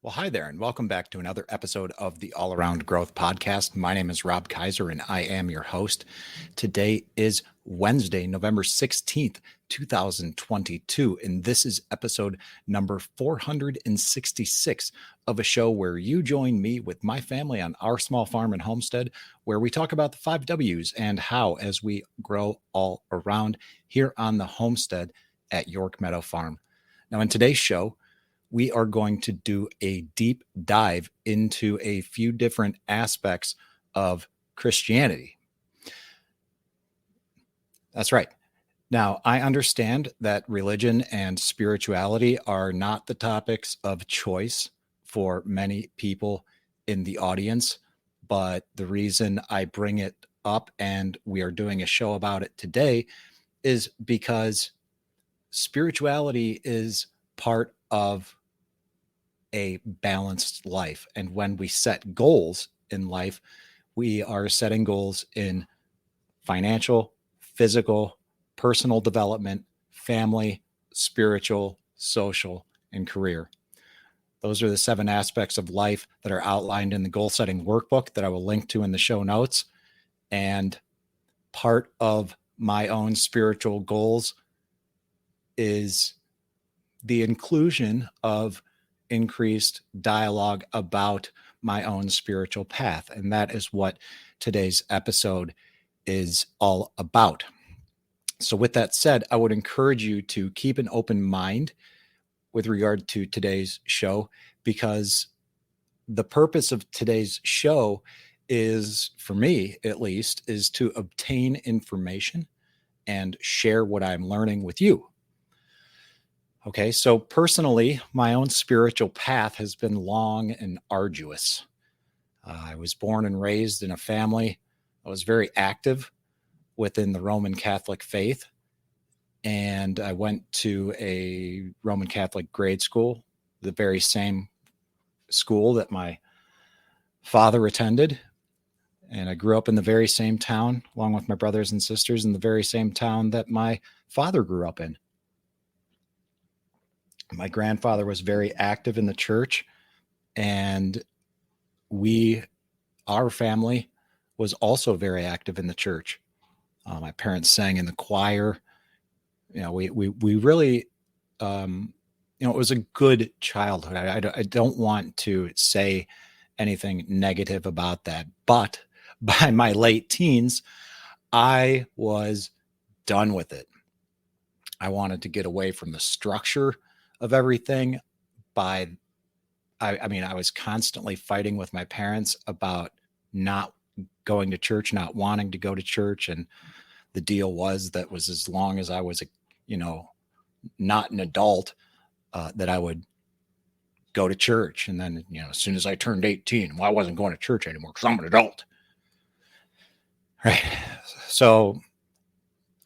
Well, hi there, and welcome back to another episode of the All Around Growth Podcast. My name is Rob Kaiser, and I am your host. Today is Wednesday, November 16th, 2022, and this is episode number 466 of a show where you join me with my family on our small farm and homestead, where we talk about the 5 Ws and how as we grow all around here on the homestead at York Meadow Farm. Now, in today's show, we are going to do a deep dive into a few different aspects of Christianity. That's right. Now, I understand that religion and spirituality are not the topics of choice for many people in the audience, but the reason I bring it up and we are doing a show about it today is because spirituality is part of a balanced life. And when we set goals in life, we are setting goals in financial, physical, personal development, family, spiritual, social, and career. Those are the 7 aspects of life that are outlined in the goal setting workbook that I will link to in the show notes. And part of my own spiritual goals is the inclusion of increased dialogue about my own spiritual path. And that is what today's episode is all about. So with that said, I would encourage you to keep an open mind with regard to today's show, because the purpose of today's show is, for me at least, is to obtain information and share what I'm learning with you. Okay, so personally, my own spiritual path has been long and arduous. I was born and raised in a family that was very active within the Roman Catholic faith, and I went to a Roman Catholic grade school, the very same school that my father attended, and I grew up in the very same town, along with my brothers and sisters, in the very same town that my father grew up in. My grandfather was very active in the church, and our family was also very active in the church. My parents sang in the choir. We really, it was a good childhood. I don't want to say anything negative about that, but by my late teens, I was done with it. I wanted to get away from the structure of everything. I was constantly fighting with my parents about not going to church, not wanting to go to church. And the deal was as long as I was, not an adult, that I would go to church. And then, as soon as I turned 18, I wasn't going to church anymore because I'm an adult. Right. So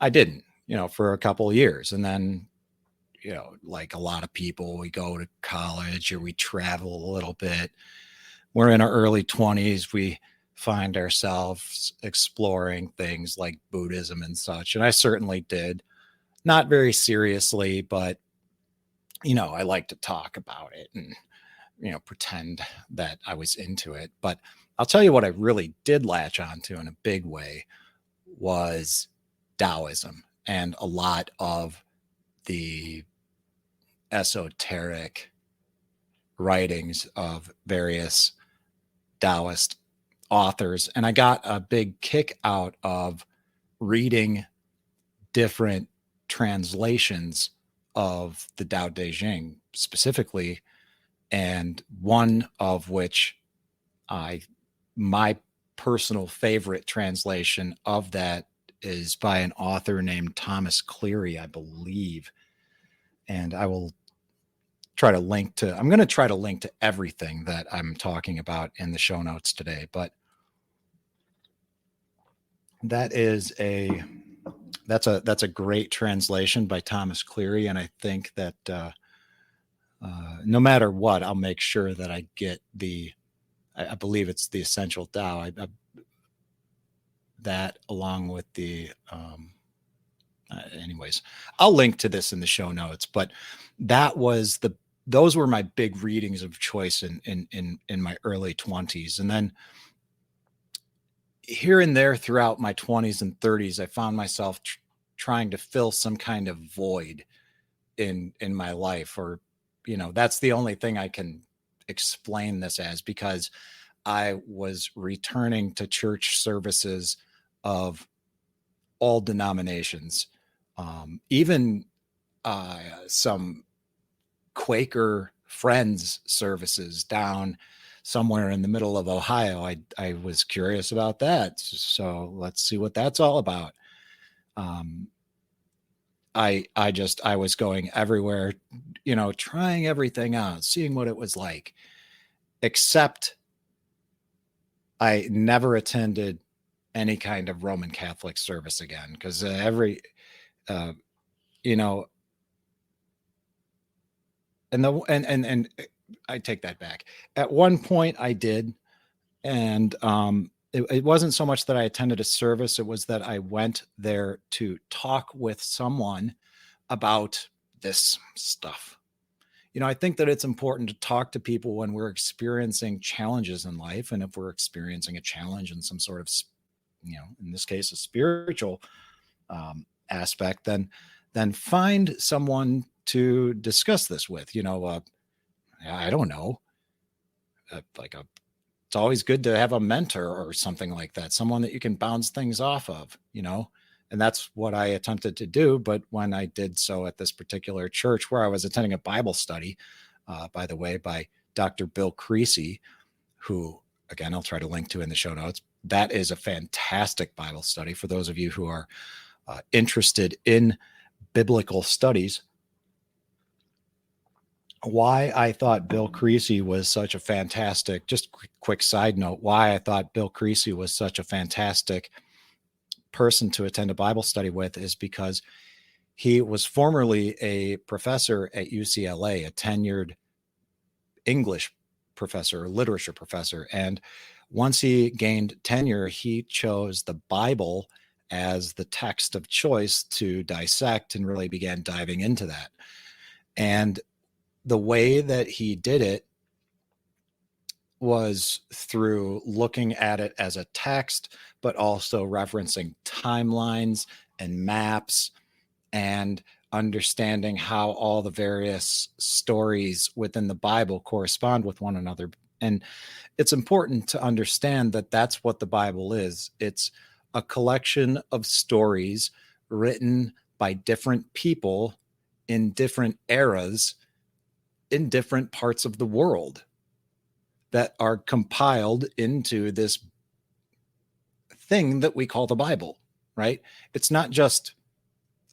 I didn't, for a couple of years. And then, like a lot of people, we go to college or we travel a little bit. We're in our early 20s. We find ourselves exploring things like Buddhism and such. And I certainly did, not very seriously, but, I like to talk about it and, pretend that I was into it. But I'll tell you what I really did latch onto in a big way was Taoism and a lot of the esoteric writings of various Taoist authors. And I got a big kick out of reading different translations of the Tao Te Ching specifically, and one of which my personal favorite translation of that is by an author named Thomas Cleary, I believe. And I will I'm going to try to link to everything that I'm talking about in the show notes today. But that's a great translation by Thomas Cleary. And I think that no matter what, I'll make sure that I get I believe it's the Essential Tao. That along with anyways, I'll link to this in the show notes, but that was the those were my big readings of choice in my early 20s. And then here and there throughout my 20s and 30s, I found myself trying to fill some kind of void in my life, or that's the only thing I can explain this as, because I was returning to church services of all denominations, even some Quaker Friends services down somewhere in the middle of Ohio. I was curious about that. So let's see what that's all about. Um, I was going everywhere, trying everything out, seeing what it was like, except I never attended any kind of Roman Catholic service again, because uh, you know, and I take that back. At one point, I did, and it wasn't so much that I attended a service; it was that I went there to talk with someone about this stuff. I think that it's important to talk to people when we're experiencing challenges in life, and if we're experiencing a challenge in some sort of, in this case, a spiritual aspect, then find someone to discuss this with. I don't know, like it's always good to have a mentor or something like that, someone that you can bounce things off of, and that's what I attempted to do. But when I did so at this particular church where I was attending a Bible study, by the way, by Dr. Bill Creasy, who, again, I'll try to link to in the show notes. That is a fantastic Bible study for those of you who are interested in biblical studies. Why I thought Bill Creasy was such a fantastic, just quick side note, why I thought Bill Creasy was such a fantastic person to attend a Bible study with is because he was formerly a professor at UCLA, a tenured English professor, literature professor. And once he gained tenure, he chose the Bible as the text of choice to dissect and really began diving into that. And the way that he did it was through looking at it as a text, but also referencing timelines and maps and understanding how all the various stories within the Bible correspond with one another. And it's important to understand that that's what the Bible is. It's a collection of stories written by different people in different eras in different parts of the world that are compiled into this thing that we call the Bible, right? It's not just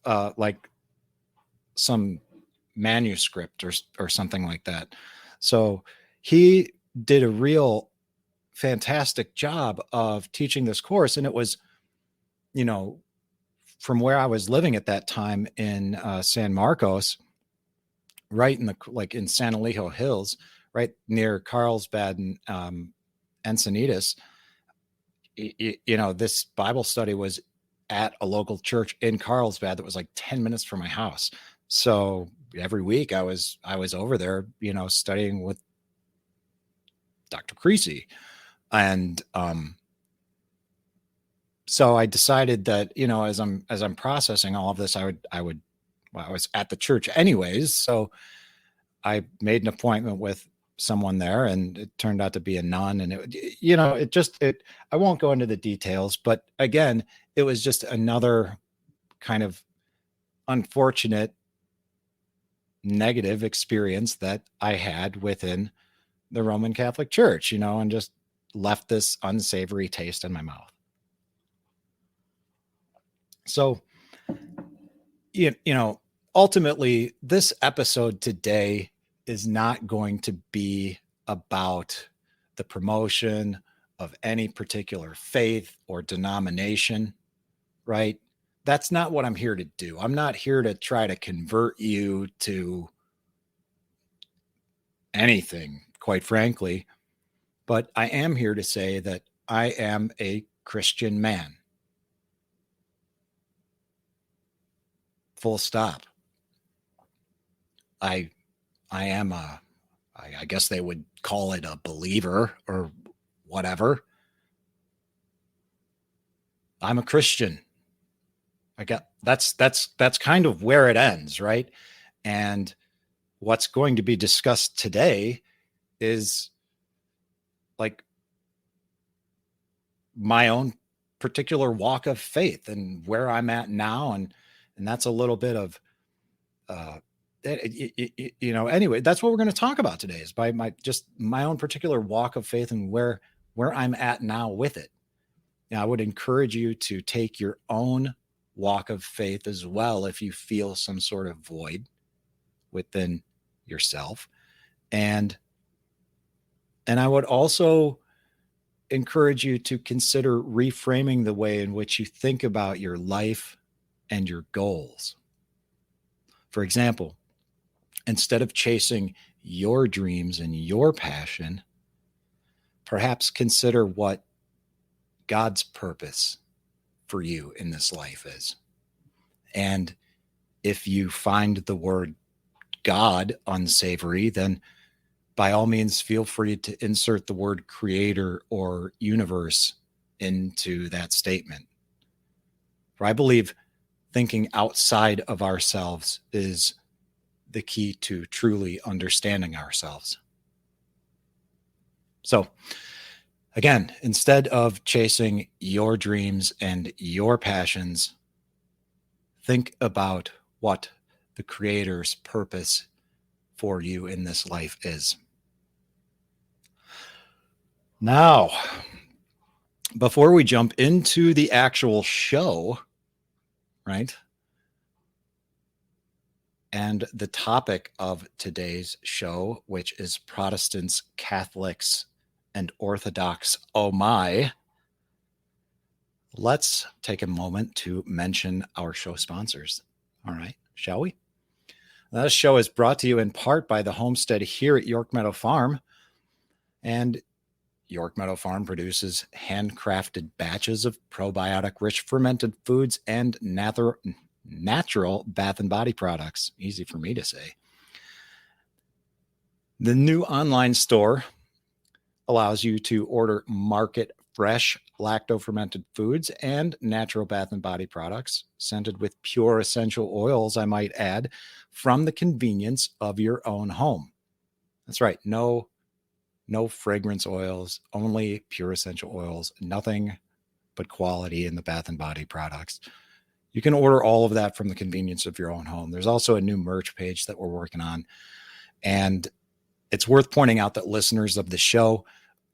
like some manuscript or something like that. So he did a real fantastic job of teaching this course. And it was, you know, from where I was living at that time in San Marcos, right in the, like in San Elijo Hills, right near Carlsbad and Encinitas, this Bible study was at a local church in Carlsbad that was like 10 minutes from my house. So every week I was over there, studying with Dr. Creasy. And so I decided that, as I'm processing all of this, I was at the church anyways. So I made an appointment with someone there, and it turned out to be a nun. And I won't go into the details, but again, it was just another kind of unfortunate negative experience that I had within the Roman Catholic Church, and just left this unsavory taste in my mouth. So, ultimately, this episode today is not going to be about the promotion of any particular faith or denomination, right? That's not what I'm here to do. I'm not here to try to convert you to anything, quite frankly, but I am here to say that I am a Christian man. Full stop. I I am I guess they would call it a believer or whatever. I'm a Christian. I get that's kind of where it ends, right? And what's going to be discussed today is like my own particular walk of faith and where I'm at now, and that's a little bit of uh anyway, that's what we're going to talk about today is by my own particular walk of faith and where I'm at now with it. Now, I would encourage you to take your own walk of faith as well if you feel some sort of void within yourself. And I would also encourage you to consider reframing the way in which you think about your life and your goals. For example, instead of chasing your dreams and your passion, perhaps consider what God's purpose for you in this life is. And if you find the word God unsavory, then by all means, feel free to insert the word creator or universe into that statement. For I believe thinking outside of ourselves is the key to truly understanding ourselves. So, again, instead of chasing your dreams and your passions, think about what the Creator's purpose for you in this life is. Now, before we jump into the actual show, right? And the topic of today's show, which is Protestants, Catholics, and Orthodox, oh my, let's take a moment to mention our show sponsors. All right, shall we? Now, this show is brought to you in part by the homestead here at York Meadow Farm. And York Meadow Farm produces handcrafted batches of probiotic-rich fermented foods and natural bath and body products. Easy for me to say. The new online store allows you to order market fresh lacto-fermented foods and natural bath and body products scented with pure essential oils, I might add, from the convenience of your own home. That's right. No fragrance oils, only pure essential oils, nothing but quality in the bath and body products. You can order all of that from the convenience of your own home. There's also a new merch page that we're working on. And it's worth pointing out that listeners of the show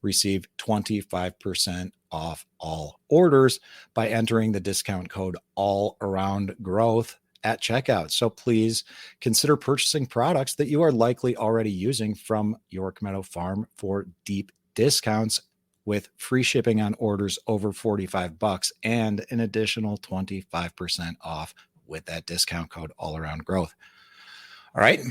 receive 25% off all orders by entering the discount code all around growth at checkout. So please consider purchasing products that you are likely already using from York Meadow Farm for deep discounts with free shipping on orders over $45 and an additional 25% off with that discount code all around growth. All right.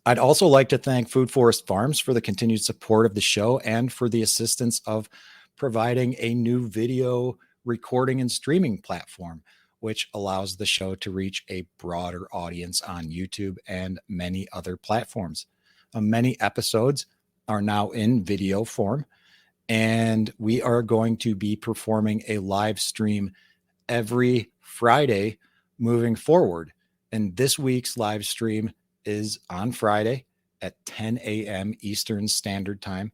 I'd also like to thank Food Forest Farms for the continued support of the show and for the assistance of providing a new video recording and streaming platform, which allows the show to reach a broader audience on YouTube and many other platforms. Many episodes are now in video form, and we are going to be performing a live stream every Friday moving forward. And this week's live stream is on Friday at 10 a.m. Eastern Standard Time.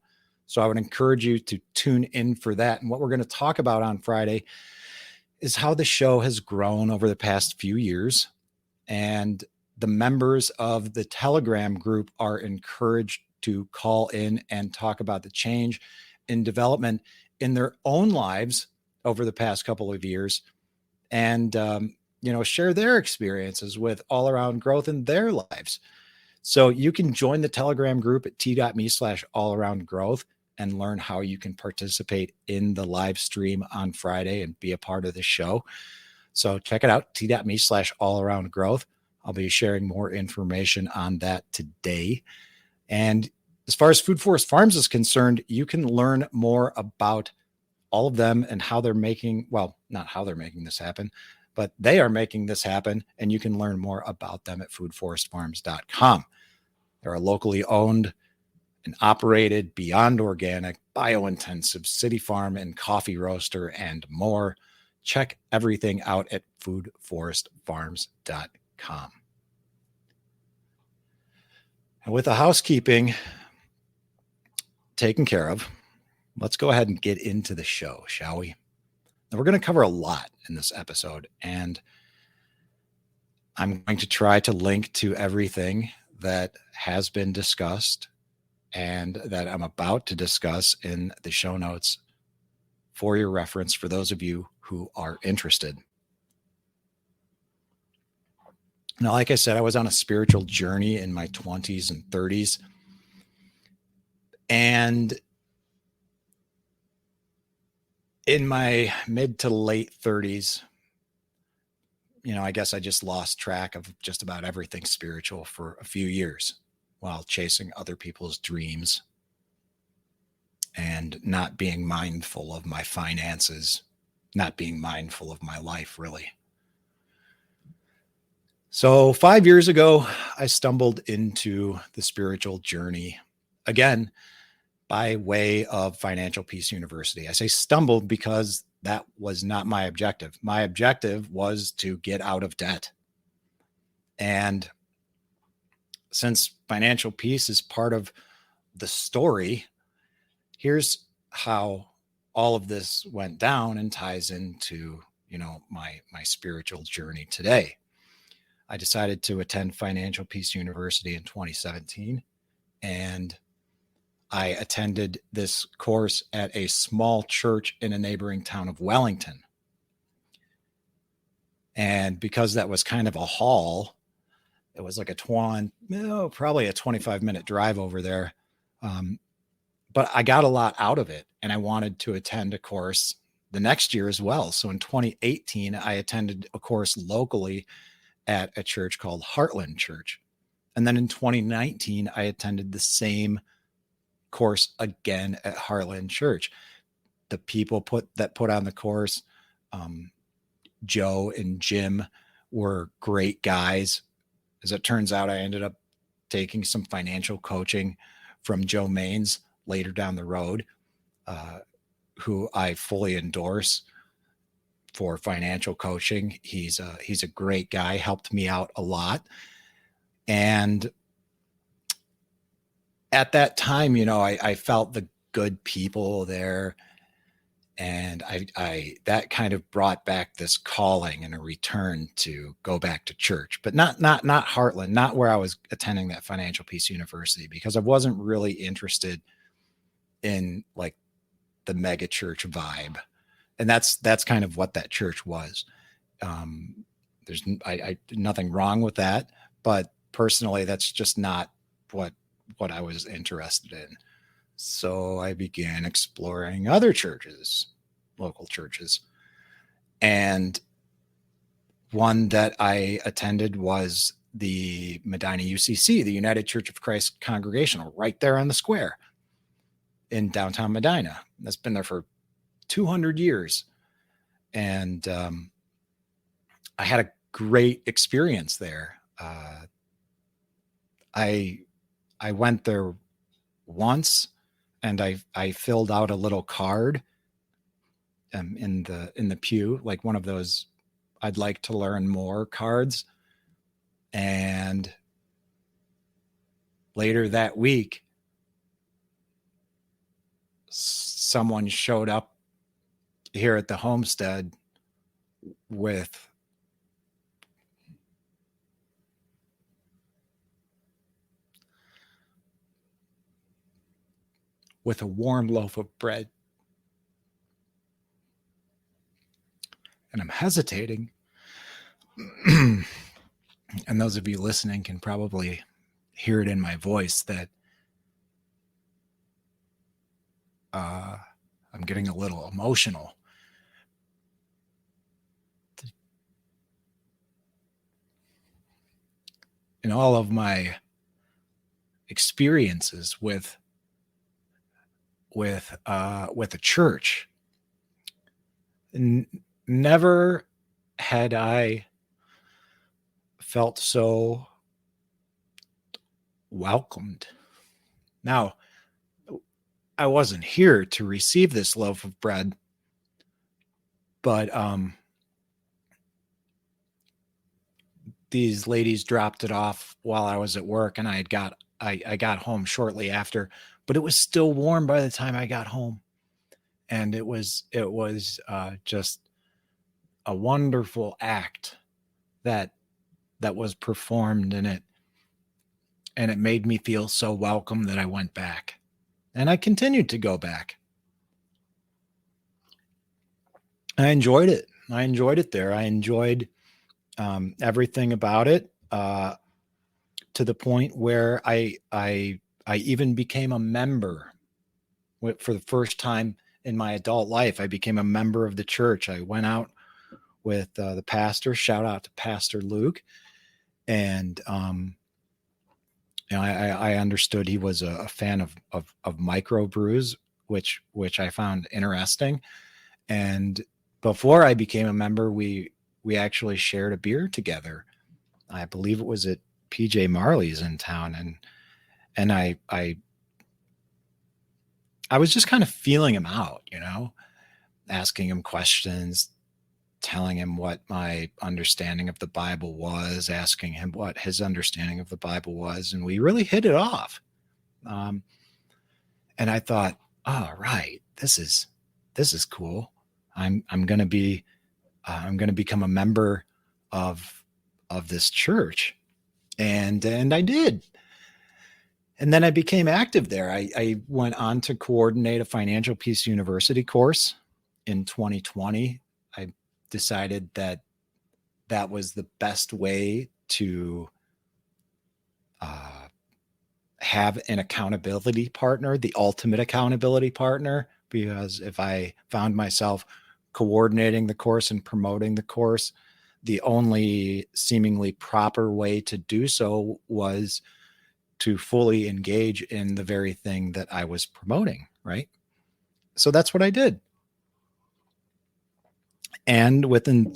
So I would encourage you to tune in for that. And what we're going to talk about on Friday is how the show has grown over the past few years. And the members of the Telegram group are encouraged to call in and talk about the change in development in their own lives over the past couple of years. And, share their experiences with all around growth in their lives. So you can join the Telegram group at t.me/allaroundgrowth and learn how you can participate in the live stream on Friday and be a part of the show. So check it out, t.me/allaroundgrowth. I'll be sharing more information on that today. And as far as Food Forest Farms is concerned, you can learn more about all of them and how they're making, well, not how they're making this happen, but they are making this happen. And you can learn more about them at foodforestfarms.com. They're a locally owned and operated, beyond organic, biointensive city farm and coffee roaster and more. Check everything out at foodforestfarms.com. And with the housekeeping taken care of, let's go ahead and get into the show, shall we? Now, we're going to cover a lot in this episode, and I'm going to try to link to everything that has been discussed and that I'm about to discuss in the show notes for your reference for those of you who are interested. Now, like I said, I was on a spiritual journey in my 20s and 30s. And in my mid to late 30s, I guess I just lost track of just about everything spiritual for a few years while chasing other people's dreams and not being mindful of my finances, not being mindful of my life, really. So 5 years ago, I stumbled into the spiritual journey again by way of Financial Peace University. I say stumbled because that was not my objective. My objective was to get out of debt. And since financial peace is part of the story, here's how all of this went down and ties into, my spiritual journey today. I decided to attend Financial Peace University in 2017, and I attended this course at a small church in a neighboring town of Wellington. And because that was kind of a haul, it was like probably a 25-minute drive over there. But I got a lot out of it, and I wanted to attend a course the next year as well. So in 2018, I attended a course locally at a church called Heartland Church. And then in 2019, I attended the same course again at Heartland Church. The people that put on the course, Joe and Jim, were great guys. As it turns out, I ended up taking some financial coaching from Joe Maines later down the road, who I fully endorse for financial coaching. He's a great guy, helped me out a lot. And at that time, I felt the good people there. And I that kind of brought back this calling and a return to go back to church, but not Heartland, not where I was attending that Financial Peace University, because I wasn't really interested in like the mega church vibe. And that's kind of what that church was. There's nothing wrong with that, but personally, that's just not what I was interested in. So I began exploring other churches, local churches. And one that I attended was the Medina UCC, the United Church of Christ Congregational, right there on the square in downtown Medina. That's been there for 200 years. And I had a great experience there. I went there once, and I filled out a little card in the pew, like one of those I'd like to learn more cards. And later that week, someone showed up here at the homestead with a warm loaf of bread. And I'm hesitating. And those of you listening can probably hear it in my voice that I'm getting a little emotional. In all of my experiences with a church, never had I felt so welcomed. Now, I wasn't here to receive this loaf of bread, but these ladies dropped it off while I was at work, and I got home shortly after, but it was still warm by the time I got home, and it was just a wonderful act that was performed in it, and it made me feel so welcome that I went back, and I continued to go back. I enjoyed it. I enjoyed it there. I enjoyed everything about it, to the point where I even became a member for the first time in my adult life. I became a member of the church. I went out with the pastor. Shout out to Pastor Luke, and I understood he was a fan of microbrews, which I found interesting. And before I became a member, we actually shared a beer together. I believe it was at PJ Marley's in town, and I was just kind of feeling him out, asking him questions, telling him what my understanding of the Bible was, asking him what his understanding of the Bible was, and we really hit it off. And I thought, oh, right, this is cool. I'm going to become a member of this church, and I did. And then I became active there. I went on to coordinate a Financial Peace University course in 2020. I decided that was the best way to have an accountability partner, the ultimate accountability partner, because if I found myself coordinating the course and promoting the course, the only seemingly proper way to do so was to fully engage in the very thing that I was promoting, right? So that's what I did. And within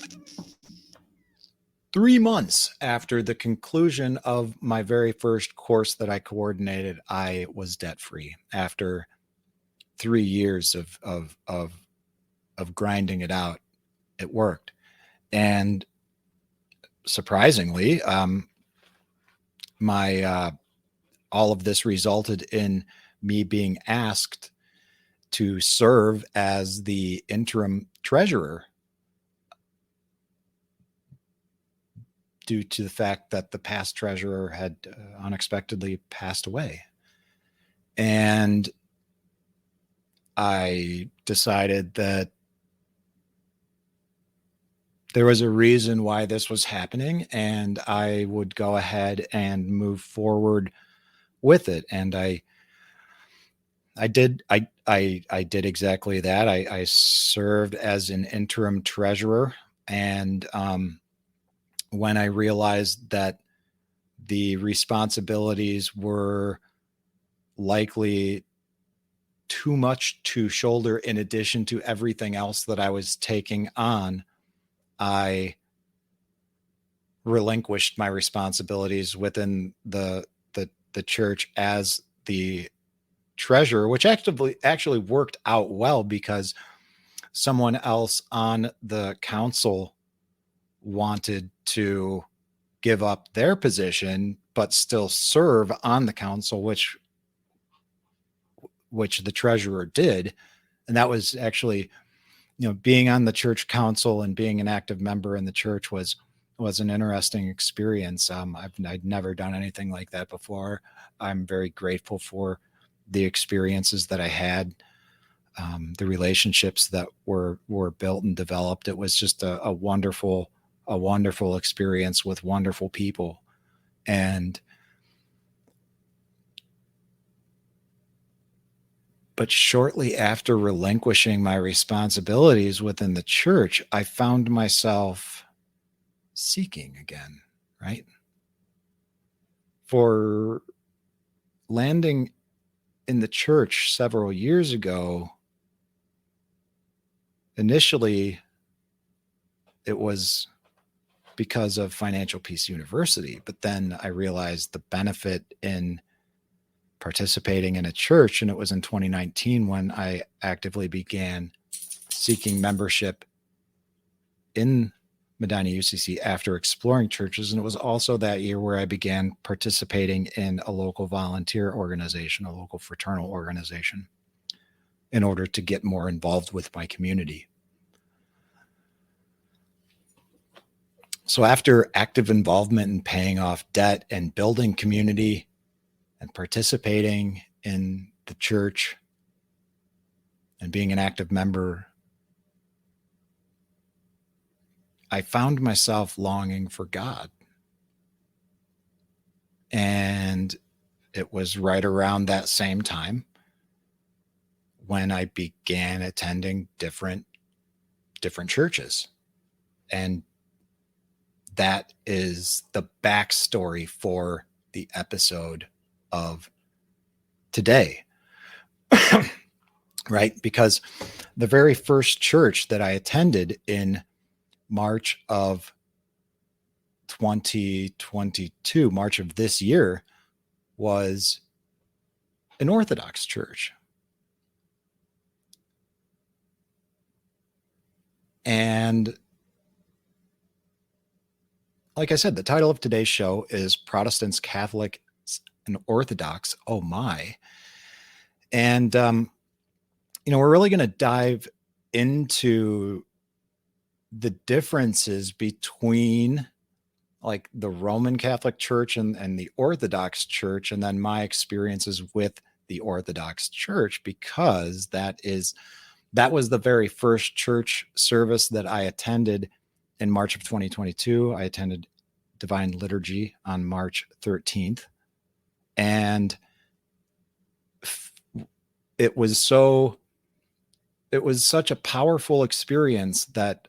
3 months after the conclusion of my very first course that I coordinated, I was debt free after 3 years of grinding it out. It worked. And surprisingly, my all of this resulted in me being asked to serve as the interim treasurer due to the fact that the past treasurer had unexpectedly passed away. And I decided that there was a reason why this was happening, and I would go ahead and move forward with it. And I did exactly that. I served as an interim treasurer, and when I realized that the responsibilities were likely too much to shoulder in addition to everything else that I was taking on, I relinquished my responsibilities within the church as the treasurer, which actually worked out well because someone else on the council wanted to give up their position but still serve on the council, which the treasurer did. And that was actually, being on the church council and being an active member in the church was an interesting experience. I'd never done anything like that before. I'm very grateful for the experiences that I had, the relationships that were built and developed. It was just a wonderful experience with wonderful people. But shortly after relinquishing my responsibilities within the church, I found myself seeking again, right? For landing in the church several years ago, initially it was because of Financial Peace University. But then I realized the benefit in participating in a church. And it was in 2019 when I actively began seeking membership in Medina UCC after exploring churches. And it was also that year where I began participating in a local volunteer organization, a local fraternal organization, in order to get more involved with my community. So after active involvement in paying off debt and building community and participating in the church and being an active member, I found myself longing for God. And it was right around that same time when I began attending different churches. And that is the backstory for the episode of today. Right? Because the very first church that I attended in March of 2022, March of this year, was an Orthodox church. And like I said, the title of today's show is Protestants, Catholics, and Orthodox. Oh my. And, we're really going to dive into the differences between like the Roman Catholic Church and the Orthodox Church, and then my experiences with the Orthodox Church, because that was the very first church service that I attended in March of 2022. I attended Divine Liturgy on March 13th. And it was such a powerful experience that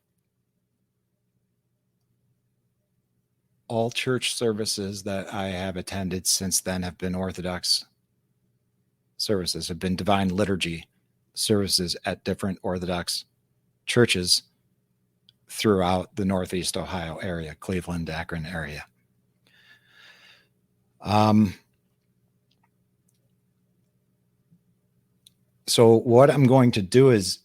all church services that I have attended since then have been Orthodox services, have been Divine Liturgy services at different Orthodox churches throughout the Northeast Ohio area, Cleveland, Akron area. So what I'm going to do is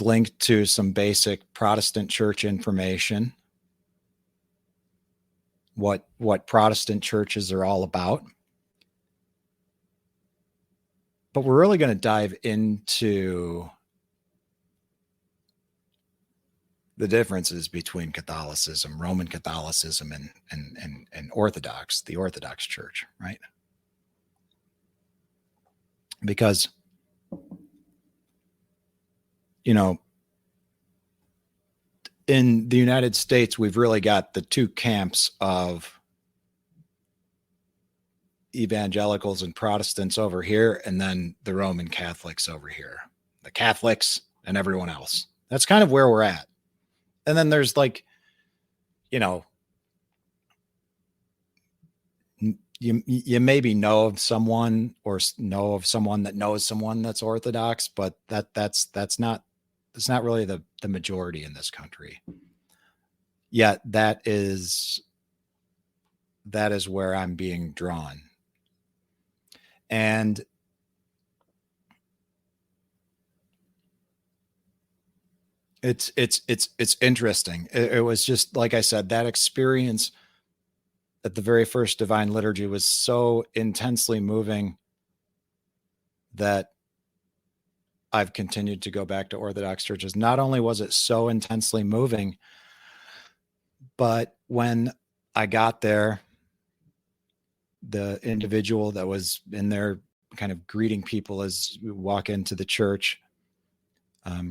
link to some basic Protestant church information, what Protestant churches are all about. But we're really going to dive into the differences between Catholicism, Roman Catholicism, and Orthodox, the Orthodox Church, right? Because, in the United States, we've really got the two camps of evangelicals and Protestants over here, and then the Roman Catholics over here, the Catholics and everyone else. That's kind of where we're at. And then there's like, you maybe know of someone or know of someone that knows someone that's Orthodox, but that's not really the majority in this country. Yet that is where I'm being drawn. And it's interesting. It was just, like I said, that experience at the very first Divine Liturgy was so intensely moving that I've continued to go back to Orthodox churches. Not only was it so intensely moving, but when I got there, the individual that was in there kind of greeting people as we walk into the church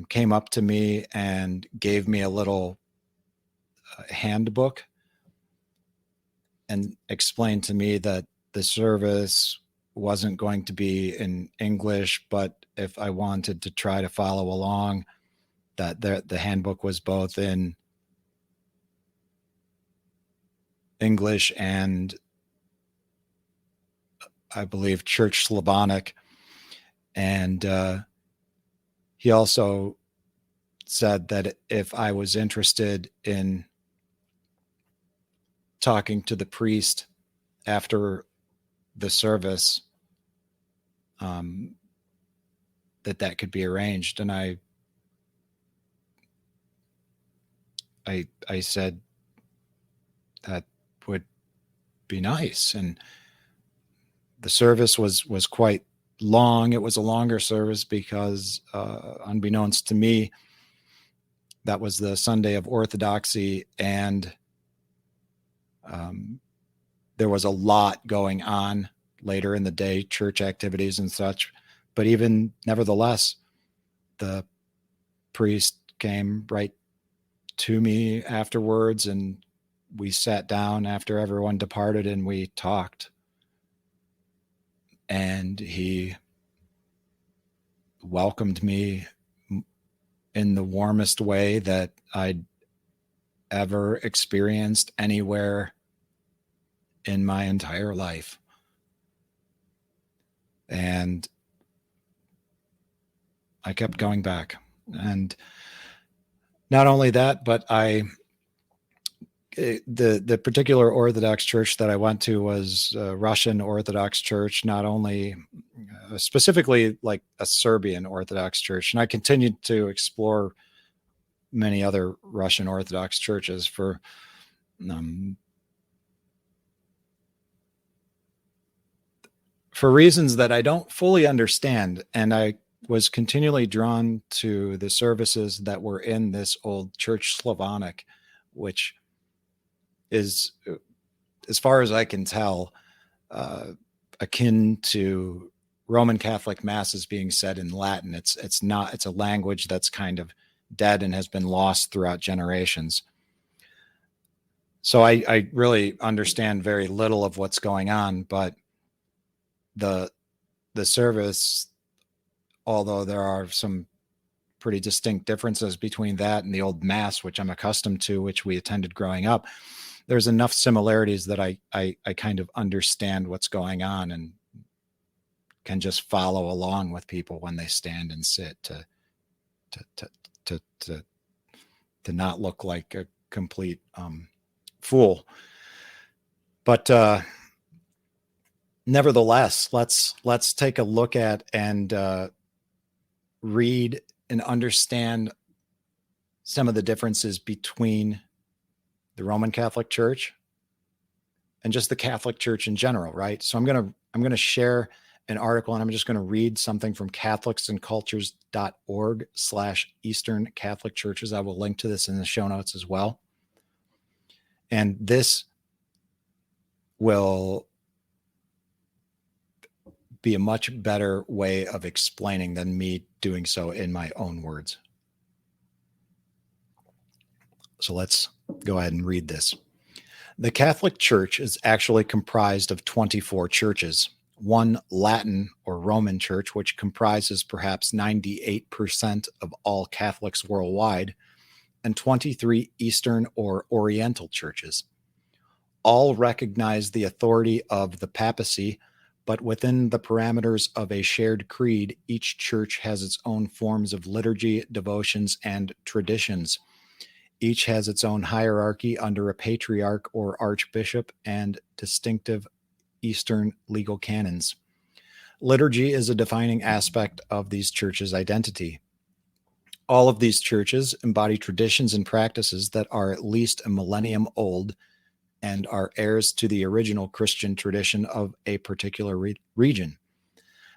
came up to me and gave me a little handbook and explained to me that the service wasn't going to be in English, but if I wanted to try to follow along, that the handbook was both in English and I believe Church Slavonic. And he also said that if I was interested in talking to the priest after the service that could be arranged. And I said that would be nice. And the service was quite long. It was a longer service because, unbeknownst to me, that was the Sunday of Orthodoxy, and there was a lot going on later in the day, church activities and such. But even nevertheless, the priest came right to me afterwards, and we sat down after everyone departed and we talked. And he welcomed me in the warmest way that I'd ever experienced anywhere in my entire life. And I kept going back. And not only that, but the particular Orthodox church that I went to was a Russian Orthodox church, not only specifically like a Serbian Orthodox church. And I continued to explore many other Russian Orthodox churches for reasons that I don't fully understand. And I was continually drawn to the services that were in this old Church Slavonic, which is, as far as I can tell, akin to Roman Catholic masses being said in Latin. It's a language that's kind of dead and has been lost throughout generations. So I really understand very little of what's going on, but the service, although there are some pretty distinct differences between that and the old Mass, which I'm accustomed to, which we attended growing up, there's enough similarities that I kind of understand what's going on and can just follow along with people when they stand and sit to not look like a complete fool. But nevertheless, let's take a look at and read and understand some of the differences between the Roman Catholic Church and just the Catholic Church in general, right? So I'm going to share an article, and I'm just going to read something from catholicsandcultures.org/Eastern Catholic Churches. I will link to this in the show notes as well. And this will be a much better way of explaining than me doing so in my own words. So let's go ahead and read this. The Catholic Church is actually comprised of 24 churches, one Latin or Roman church, which comprises perhaps 98% of all Catholics worldwide, and 23 Eastern or Oriental churches. All recognize the authority of the papacy, but within the parameters of a shared creed, each church has its own forms of liturgy, devotions, and traditions. Each has its own hierarchy under a patriarch or archbishop and distinctive Eastern legal canons. Liturgy is a defining aspect of these churches' identity. All of these churches embody traditions and practices that are at least a millennium old and are heirs to the original Christian tradition of a particular region.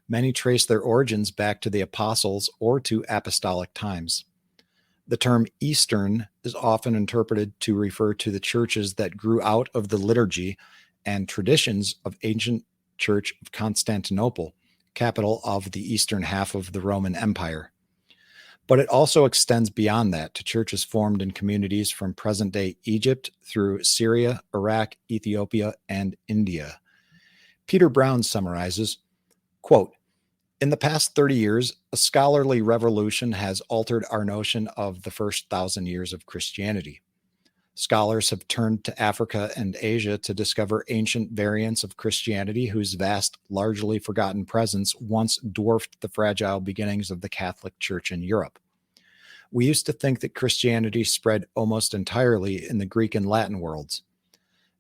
Many trace their origins back to the apostles or to apostolic times. The term Eastern is often interpreted to refer to the churches that grew out of the liturgy and traditions of ancient Church of Constantinople, capital of the eastern half of the Roman Empire. But it also extends beyond that to churches formed in communities from present-day Egypt through Syria, Iraq, Ethiopia, and India. Peter Brown summarizes, quote, "In the past 30 years, a scholarly revolution has altered our notion of the first 1,000 years of Christianity. Scholars have turned to Africa and Asia to discover ancient variants of Christianity whose vast, largely forgotten presence once dwarfed the fragile beginnings of the Catholic Church in Europe. We used to think that Christianity spread almost entirely in the Greek and Latin worlds.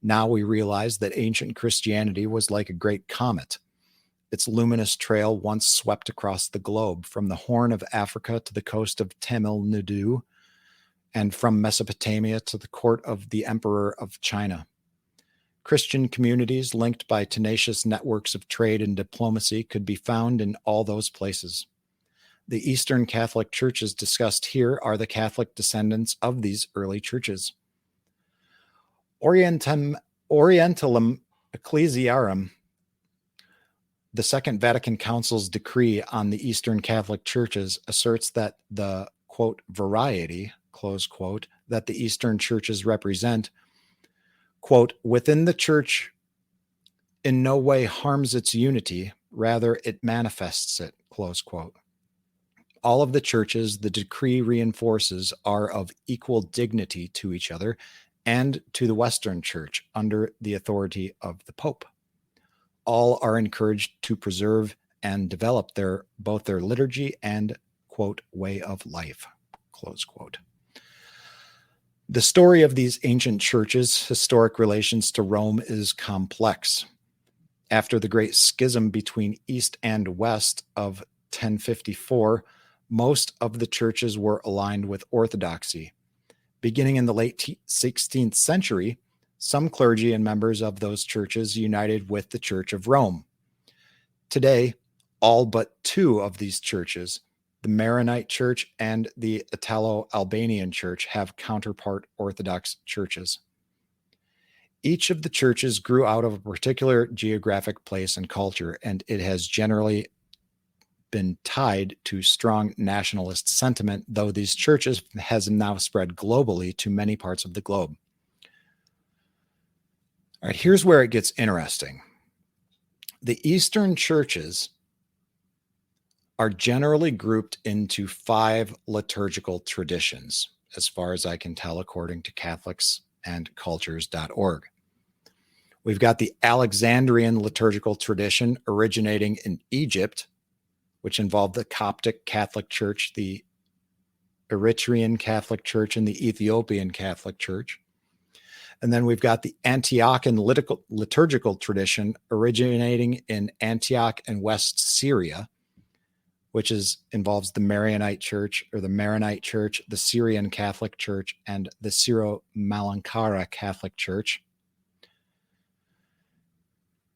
Now we realize that ancient Christianity was like a great comet. Its luminous trail once swept across the globe, from the Horn of Africa to the coast of Tamil Nadu, and from Mesopotamia to the court of the Emperor of China. Christian communities linked by tenacious networks of trade and diplomacy could be found in all those places. The Eastern Catholic churches discussed here are the Catholic descendants of these early churches. Orientalum Ecclesiarum, the Second Vatican Council's decree on the Eastern Catholic churches, asserts that the, quote, variety, close quote, that the Eastern churches represent, quote, within the church in no way harms its unity, rather it manifests it, close quote. All of the churches the decree reinforces are of equal dignity to each other and to the Western Church under the authority of the Pope. All are encouraged to preserve and develop both their liturgy and, quote, way of life, close quote. The story of these ancient churches' historic relations to Rome is complex. After the Great Schism between East and West of 1054, most of the churches were aligned with Orthodoxy. Beginning in the late 16th century, some clergy and members of those churches united with the Church of Rome. Today, all but two of these churches, the Maronite Church and the Italo-Albanian Church, have counterpart Orthodox churches. Each of the churches grew out of a particular geographic place and culture, and it has generally been tied to strong nationalist sentiment, though these churches has now spread globally to many parts of the globe. All right, here's where it gets interesting. The Eastern churches are generally grouped into 5 liturgical traditions, as far as I can tell, according to catholicsandcultures.org. We've got the Alexandrian liturgical tradition originating in Egypt, which involved the Coptic Catholic Church, the Eritrean Catholic Church, and the Ethiopian Catholic Church. And then we've got the Antiochian liturgical tradition originating in Antioch and West Syria, which involves the Maronite Church, the Syrian Catholic Church, and the Syro-Malankara Catholic Church.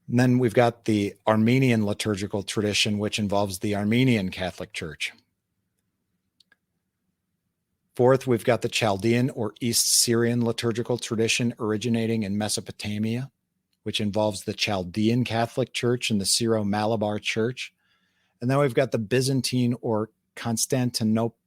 And then we've got the Armenian liturgical tradition, which involves the Armenian Catholic Church. Fourth, we've got the Chaldean or East Syrian liturgical tradition originating in Mesopotamia, which involves the Chaldean Catholic Church and the Syro-Malabar Church. And then we've got the Byzantine or Constantinople,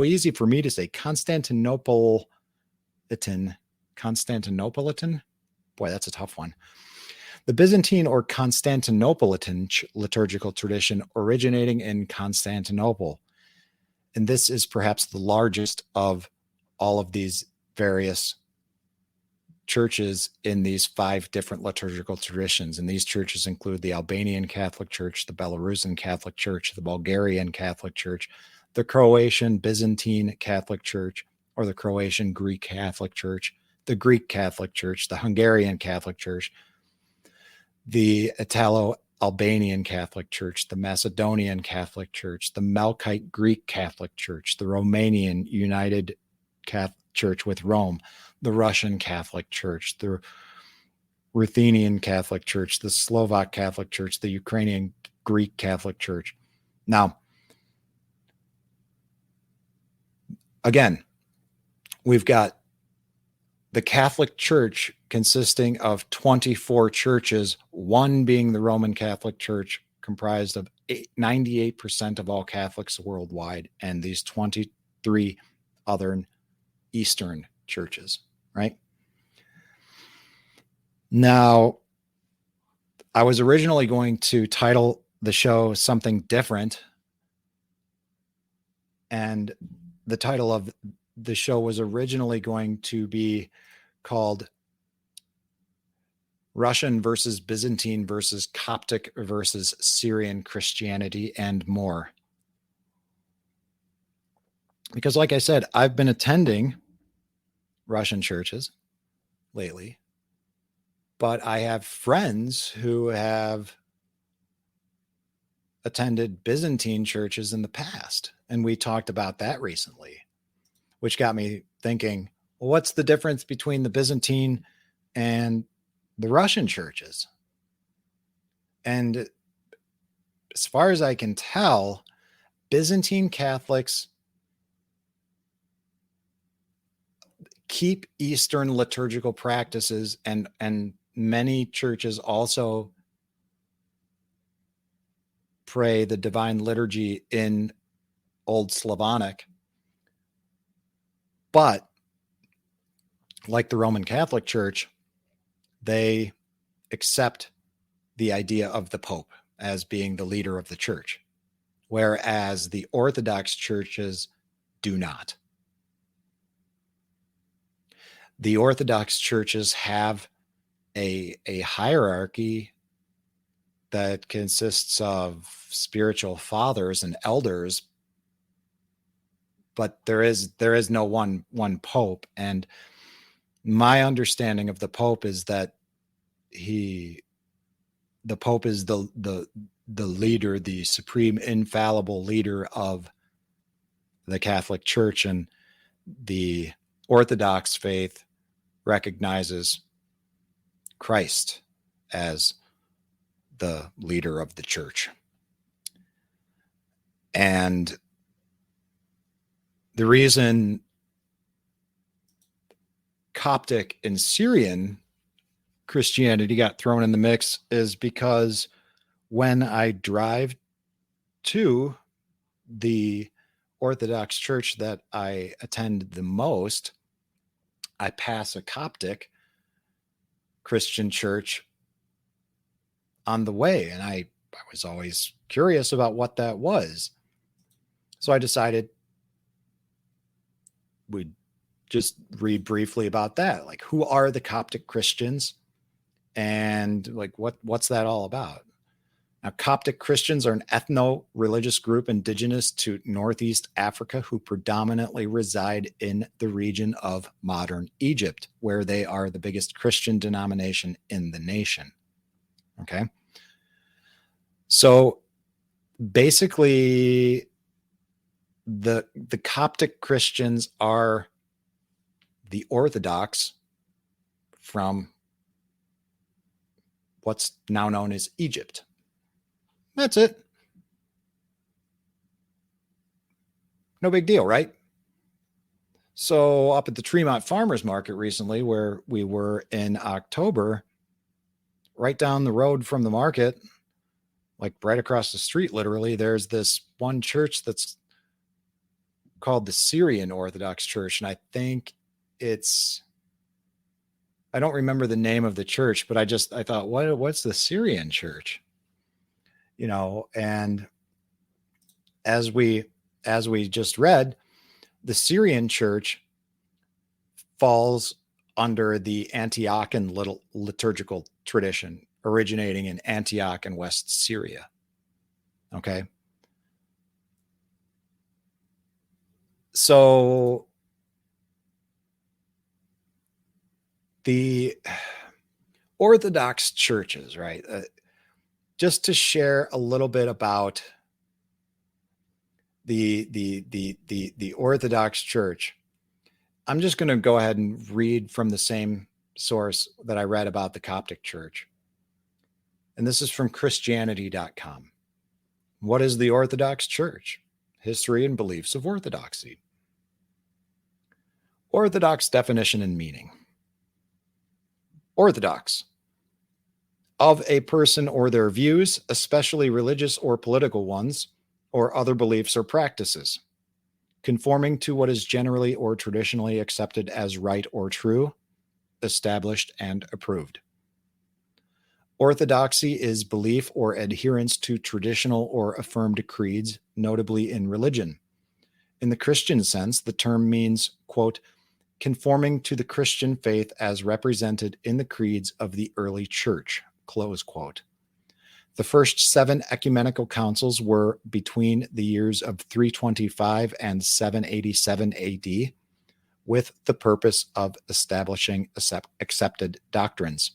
easy for me to say, Constantinopolitan. Boy, that's a tough one. The Byzantine or Constantinopolitan liturgical tradition originating in Constantinople. And this is perhaps the largest of all of these various churches in these 5 different liturgical traditions. And these churches include the Albanian Catholic Church, the Belarusian Catholic Church, the Bulgarian Catholic Church, the Croatian Byzantine Catholic Church, or the Croatian Greek Catholic Church, the Greek Catholic Church, the Hungarian Catholic Church, the Italo-Albanian Catholic Church, the Macedonian Catholic Church, the Melkite Greek Catholic Church, the Romanian United Catholic Church with Rome, the Russian Catholic Church, the Ruthenian Catholic Church, the Slovak Catholic Church, the Ukrainian Greek Catholic Church. Now, again, we've got the Catholic Church consisting of 24 churches, one being the Roman Catholic Church, comprised of 98% of all Catholics worldwide, and these 23 other Eastern churches, right? Now, I was originally going to title the show something different, and the title of the show was originally going to be called Russian versus Byzantine versus Coptic versus Syrian Christianity and more. Because, like I said, I've been attending Russian churches lately, but I have friends who have attended Byzantine churches in the past. And we talked about that recently, which got me thinking, well, what's the difference between the Byzantine and the Russian churches? And as far as I can tell, Byzantine Catholics keep Eastern liturgical practices, and many churches also pray the divine liturgy in Old Slavonic. But like the Roman Catholic Church, they accept the idea of the Pope as being the leader of the church, whereas the Orthodox churches do not. The Orthodox churches have a hierarchy that consists of spiritual fathers and elders, but there is no one pope. And my understanding of the Pope is that the Pope is the leader, the supreme infallible leader of the Catholic Church, and the Orthodox faith recognizes Christ as the leader of the church. And the reason Coptic and Syrian Christianity got thrown in the mix is because when I drive to the Orthodox church that I attend the most, I pass a Coptic Christian church on the way. And I was always curious about what that was. So I decided we'd just read briefly about that. Like, who are the Coptic Christians? And like, what's that all about? Now, Coptic Christians are an ethno-religious group indigenous to Northeast Africa who predominantly reside in the region of modern Egypt, where they are the biggest Christian denomination in the nation. Okay. So basically, the Coptic Christians are the Orthodox from what's now known as Egypt. That's it. No big deal, right? So up at the Tremont Farmers Market recently, where we were in October, right down the road from the market, like right across the street, literally, there's this one church that's called the Syrian Orthodox Church. And I think I don't remember the name of the church, but I thought, what's the Syrian church? You know, and as we just read, the Syrian church falls under the Antiochian liturgical tradition originating in Antioch in West Syria. Okay. So the Orthodox churches, right? Just to share a little bit about the Orthodox Church, I'm just going to go ahead and read from the same source that I read about the Coptic Church. And this is from Christianity.com. What is the Orthodox Church? History and beliefs of Orthodoxy. Orthodox definition and meaning. Orthodox. Of a person or their views, especially religious or political ones, or other beliefs or practices, conforming to what is generally or traditionally accepted as right or true, established and approved. Orthodoxy is belief or adherence to traditional or affirmed creeds, notably in religion. In the Christian sense, the term means, quote, conforming to the Christian faith as represented in the creeds of the early church, close quote. The first 7 ecumenical councils were between the years of 325 and 787 AD, with the purpose of establishing accepted doctrines.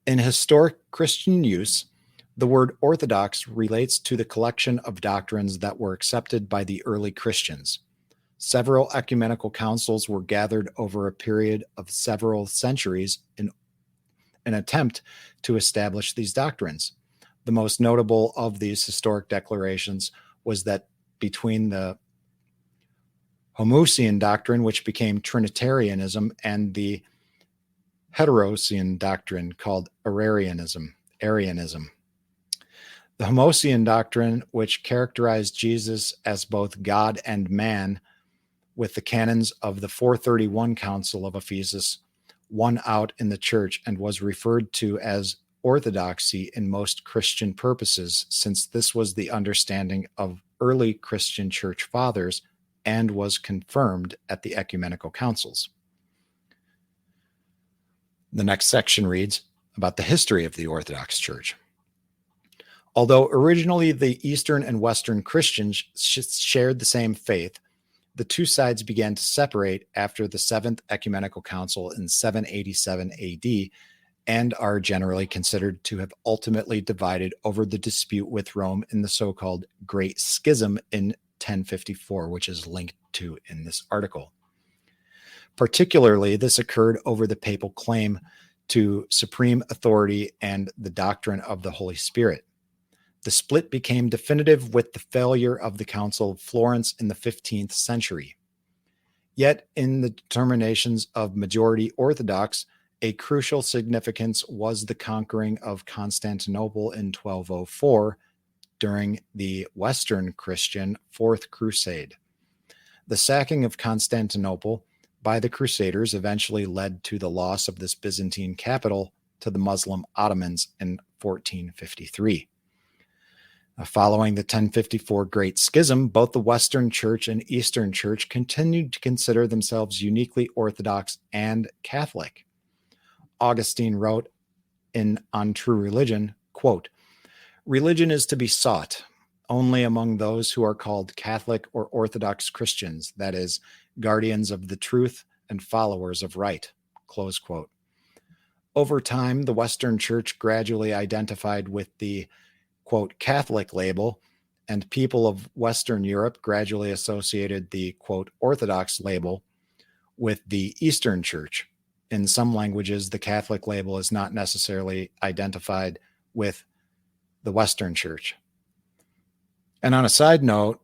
In historic Christian use, the word orthodox relates to the collection of doctrines that were accepted by the early Christians. Several ecumenical councils were gathered over a period of several centuries in an attempt to establish these doctrines. The most notable of these historic declarations was that between the Homoousian doctrine, which became Trinitarianism, and the Heteroousian doctrine called Arianism. The Homoousian doctrine, which characterized Jesus as both God and man, with the canons of the 431 Council of Ephesus, won out in the church and was referred to as orthodoxy in most Christian purposes, since this was the understanding of early Christian church fathers and was confirmed at the ecumenical councils. The next section reads about the history of the Orthodox Church. Although originally the Eastern and Western Christians shared the same faith, the two sides began to separate after the Seventh Ecumenical Council in 787 AD and are generally considered to have ultimately divided over the dispute with Rome in the so-called Great Schism in 1054, which is linked to in this article. Particularly, this occurred over the papal claim to supreme authority and the doctrine of the Holy Spirit. The split became definitive with the failure of the Council of Florence in the 15th century. Yet, in the determinations of majority Orthodox, a crucial significance was the conquering of Constantinople in 1204 during the Western Christian Fourth Crusade. The sacking of Constantinople by the Crusaders eventually led to the loss of this Byzantine capital to the Muslim Ottomans in 1453. Following the 1054 Great Schism, both the Western Church and Eastern Church continued to consider themselves uniquely Orthodox and Catholic. Augustine wrote On True Religion, quote, "Religion is to be sought only among those who are called Catholic or Orthodox Christians, that is, guardians of the truth and followers of right," close quote. Over time, the Western Church gradually identified with the quote, Catholic label, and people of Western Europe gradually associated the quote, Orthodox label with the Eastern Church. In some languages, the Catholic label is not necessarily identified with the Western Church. And on a side note,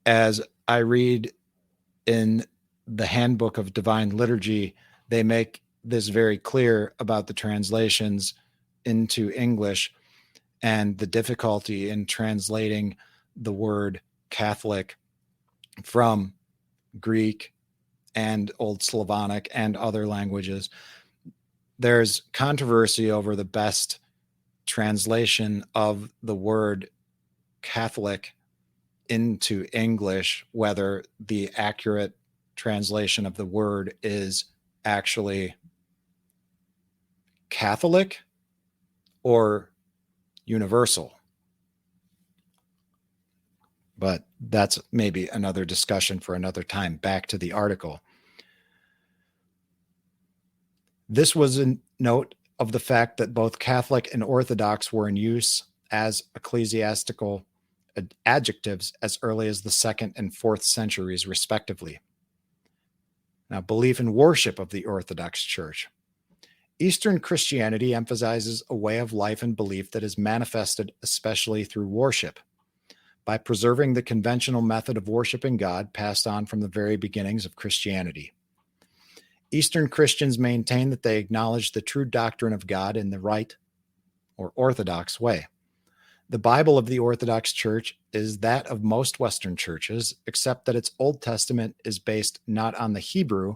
as I read in the Handbook of Divine Liturgy, they make this very clear about the translations into English and the difficulty in translating the word Catholic from Greek and Old Slavonic and other languages. There's controversy over the best translation of the word Catholic into English, whether the accurate translation of the word is actually Catholic or universal. But that's maybe another discussion for another time. Back to the article. This was a note of the fact that both Catholic and Orthodox were in use as ecclesiastical adjectives as early as the 2nd and 4th centuries, respectively. Now, belief and worship of the Orthodox Church. Eastern Christianity emphasizes a way of life and belief that is manifested especially through worship. By preserving the conventional method of worshiping God passed on from the very beginnings of Christianity. Eastern Christians maintain that they acknowledge the true doctrine of God in the right or orthodox way. The Bible of the Orthodox Church is that of most Western churches, except that its Old Testament is based not on the Hebrew,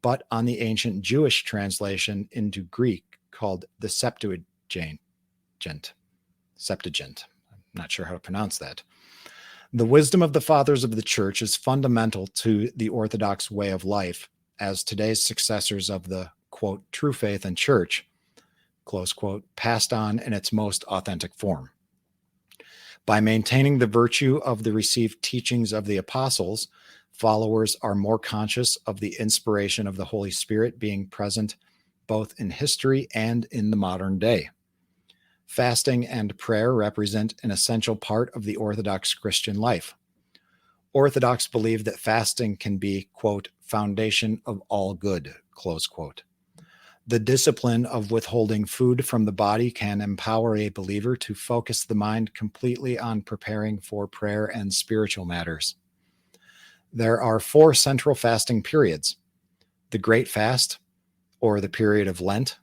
but on the ancient Jewish translation into Greek called the Septuagint. I'm not sure how to pronounce that. The wisdom of the fathers of the church is fundamental to the Orthodox way of life, as today's successors of the, quote, true faith and church close quote, passed on in its most authentic form. By maintaining the virtue of the received teachings of the apostles, followers are more conscious of the inspiration of the Holy Spirit being present both in history and in the modern day. Fasting and prayer represent an essential part of the Orthodox Christian life. Orthodox believe that fasting can be, quote, foundation of all good, close quote. The discipline of withholding food from the body can empower a believer to focus the mind completely on preparing for prayer and spiritual matters. There are 4 central fasting periods: the Great Fast, or the period of Lent,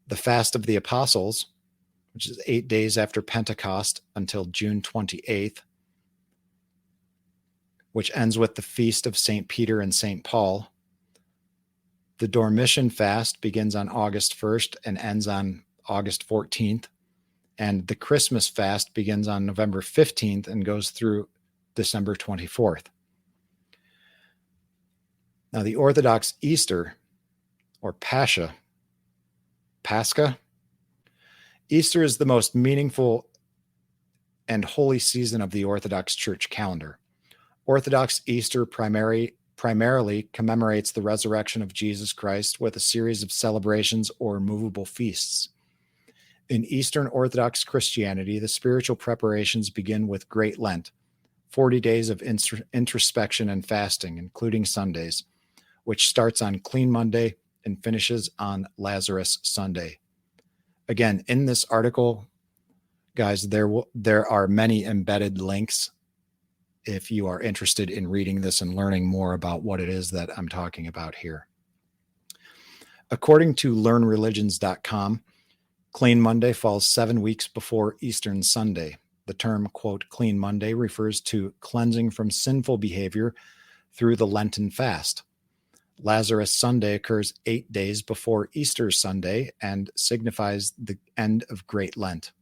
the Fast of the Apostles, which is 8 days after Pentecost until June 28th, which ends with the feast of St. Peter and St. Paul. The Dormition fast begins on August 1st and ends on August 14th. And the Christmas fast begins on November 15th and goes through December 24th. Now, the Orthodox Easter, or Pascha, Easter is the most meaningful and holy season of the Orthodox Church calendar. Orthodox Easter primarily commemorates the resurrection of Jesus Christ with a series of celebrations or movable feasts. In Eastern Orthodox Christianity, the spiritual preparations begin with Great Lent, 40 days of introspection and fasting, including Sundays, which starts on Clean Monday and finishes on Lazarus Sunday. Again, in this article, guys, there are many embedded links if you are interested in reading this and learning more about what it is that I'm talking about here. According to learnreligions.com, Clean Monday falls 7 weeks before Easter Sunday. The term, quote, Clean Monday refers to cleansing from sinful behavior through the Lenten fast. Lazarus Sunday occurs 8 days before Easter Sunday and signifies the end of Great Lent.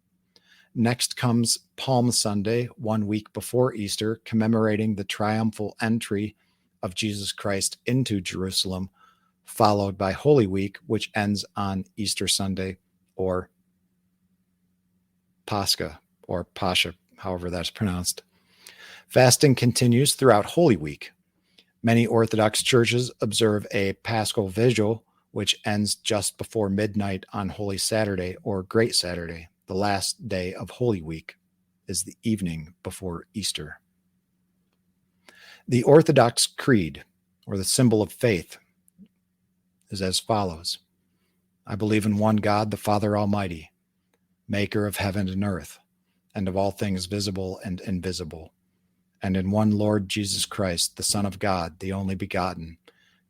Next comes Palm Sunday, 1 week before Easter, commemorating the triumphal entry of Jesus Christ into Jerusalem, followed by Holy Week, which ends on Easter Sunday, or Pascha, or Pascha, however that's pronounced. Fasting continues throughout Holy Week. Many Orthodox churches observe a Paschal Vigil, which ends just before midnight on Holy Saturday or Great Saturday. The last day of Holy Week is the evening before Easter. The Orthodox Creed, or the symbol of faith, is as follows. I believe in one God, the Father Almighty, maker of heaven and earth, and of all things visible and invisible, and in one Lord Jesus Christ, the Son of God, the only begotten,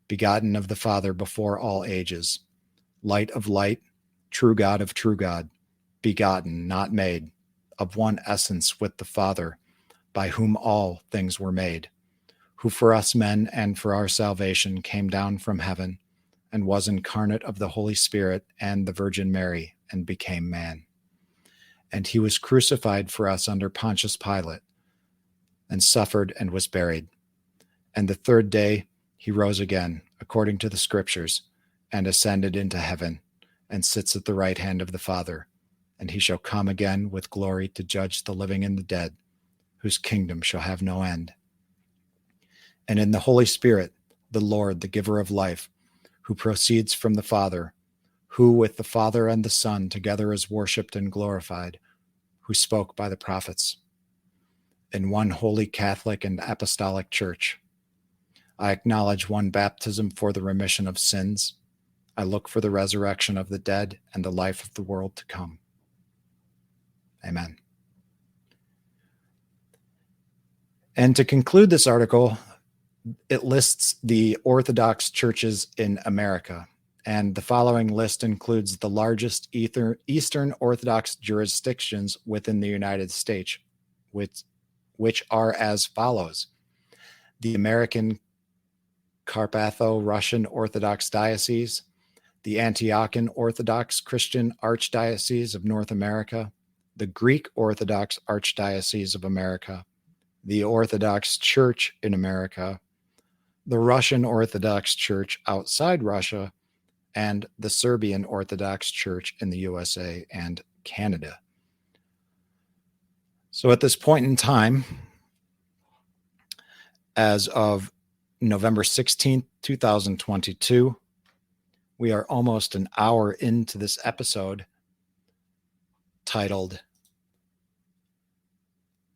begotten of the Father before all ages, light of light, true God of true God, begotten, not made, of one essence with the Father, by whom all things were made, who for us men and for our salvation came down from heaven, and was incarnate of the Holy Spirit and the Virgin Mary, and became man. And he was crucified for us under Pontius Pilate, and suffered and was buried. And the 3rd day he rose again, according to the Scriptures, and ascended into heaven, and sits at the right hand of the Father. And he shall come again with glory to judge the living and the dead, whose kingdom shall have no end. And in the Holy Spirit, the Lord, the giver of life, who proceeds from the Father, who with the Father and the Son together is worshipped and glorified, who spoke by the prophets, in one holy Catholic and Apostolic Church. I acknowledge one baptism for the remission of sins. I look for the resurrection of the dead and the life of the world to come. Amen. And to conclude this article, it lists the Orthodox churches in America. And the following list includes the largest Eastern Orthodox jurisdictions within the United States, which are as follows. The American Carpatho-Russian Orthodox Diocese, the Antiochian Orthodox Christian Archdiocese of North America, the Greek Orthodox Archdiocese of America, the Orthodox Church in America, the Russian Orthodox Church outside Russia, and the Serbian Orthodox Church in the USA and Canada. So at this point in time, as of November 16th, 2022, we are almost an hour into this episode titled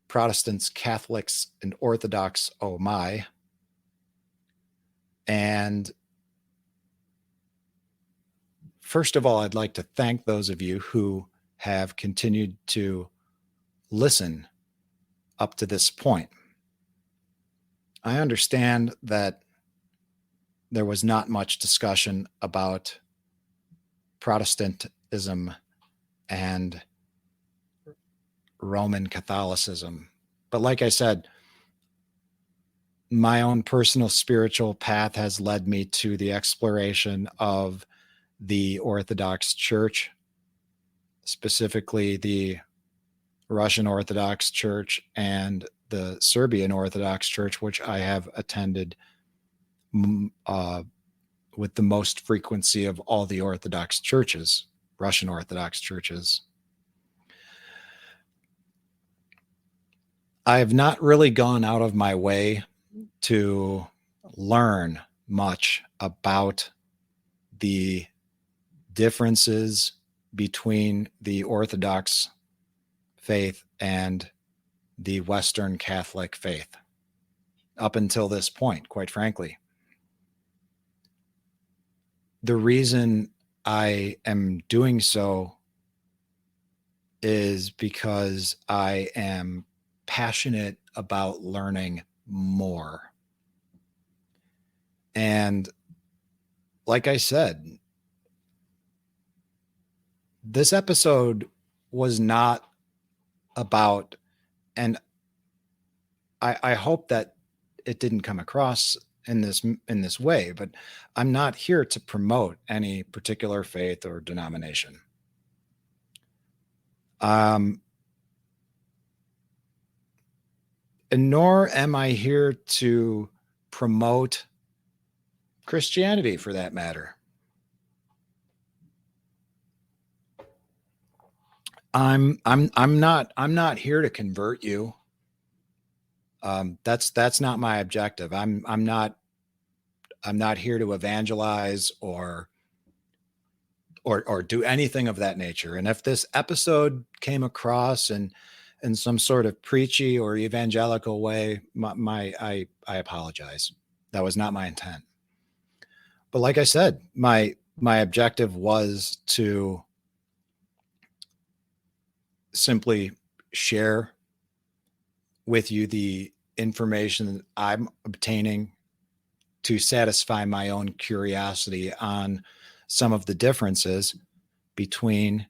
Protestants, Catholics, and Orthodox, Oh My. And first of all, I'd like to thank those of you who have continued to listen up to this point. I understand that there was not much discussion about Protestantism and Roman Catholicism. But like I said, my own personal spiritual path has led me to the exploration of the Orthodox Church, specifically the Russian Orthodox Church and the Serbian Orthodox Church, which I have attended with the most frequency of all the Orthodox churches, Russian Orthodox churches. I have not really gone out of my way to learn much about the differences between the Orthodox faith and the Western Catholic faith up until this point, quite frankly. The reason I am doing so is because I am passionate about learning more. And like I said, this episode was not about, and I hope that it didn't come across in this way, but I'm not here to promote any particular faith or denomination. And nor am I here to promote Christianity, for that matter. I'm not here to convert you. That's not my objective. I'm not here to evangelize or do anything of that nature. And if this episode came across in some sort of preachy or evangelical way, I apologize. That was not my intent. But like I said, my objective was to simply share with you the information that I'm obtaining to satisfy my own curiosity on some of the differences between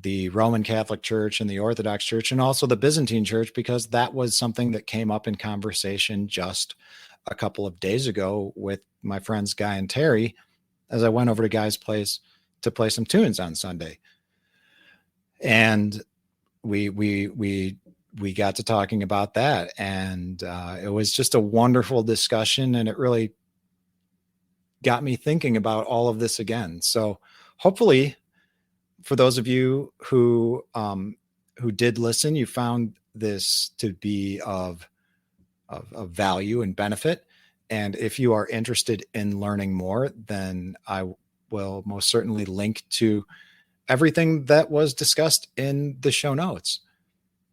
the Roman Catholic Church and the Orthodox Church, and also the Byzantine Church, because that was something that came up in conversation just a couple of days ago with my friends Guy and Terry, as I went over to Guy's place to play some tunes on Sunday. And we got to talking about that, and it was just a wonderful discussion, and it really got me thinking about all of this again. So hopefully, for those of you who did listen, you found this to be of value and benefit. And if you are interested in learning more, then I will most certainly link to everything that was discussed in the show notes.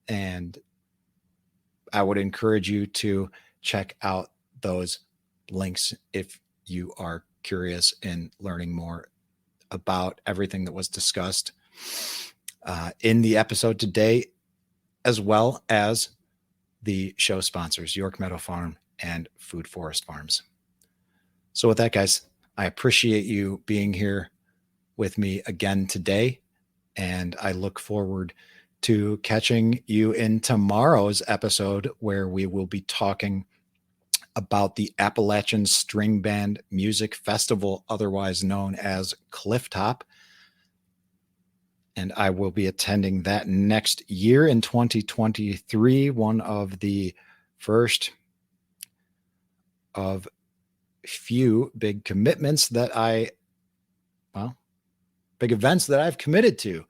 And I would encourage you to check out those links if you are curious in learning more about everything that was discussed in the episode today, as well as the show sponsors, York Meadow Farm and Food Forest Farms. So with that, guys, I appreciate you being here with me again today, and I look forward to catching you in tomorrow's episode, where we will be talking about the Appalachian String Band Music Festival, otherwise known as Clifftop. And I will be attending that next year in 2023, one of the first of few big commitments that big events that I've committed to.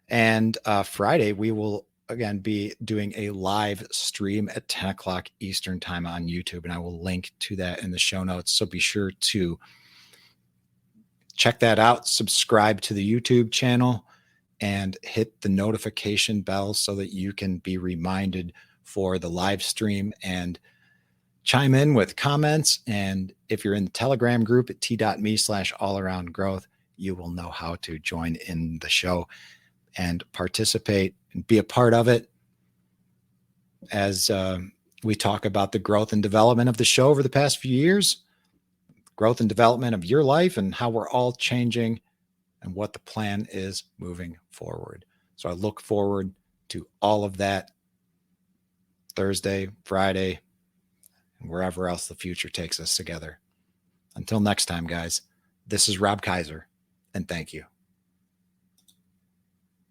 And Friday, we will again be doing a live stream at 10 o'clock Eastern time on YouTube. And I will link to that in the show notes. So be sure to check that out, subscribe to the YouTube channel, and hit the notification bell so that you can be reminded for the live stream and chime in with comments. And if you're in the Telegram group at t.me/allaroundgrowth, you will know how to join in the show and participate and be a part of it as we talk about the growth and development of the show over the past few years, growth and development of your life, and how we're all changing and what the plan is moving forward. So I look forward to all of that Thursday, Friday, and wherever else the future takes us together. Until next time, guys, this is Rob Kaiser, and thank you.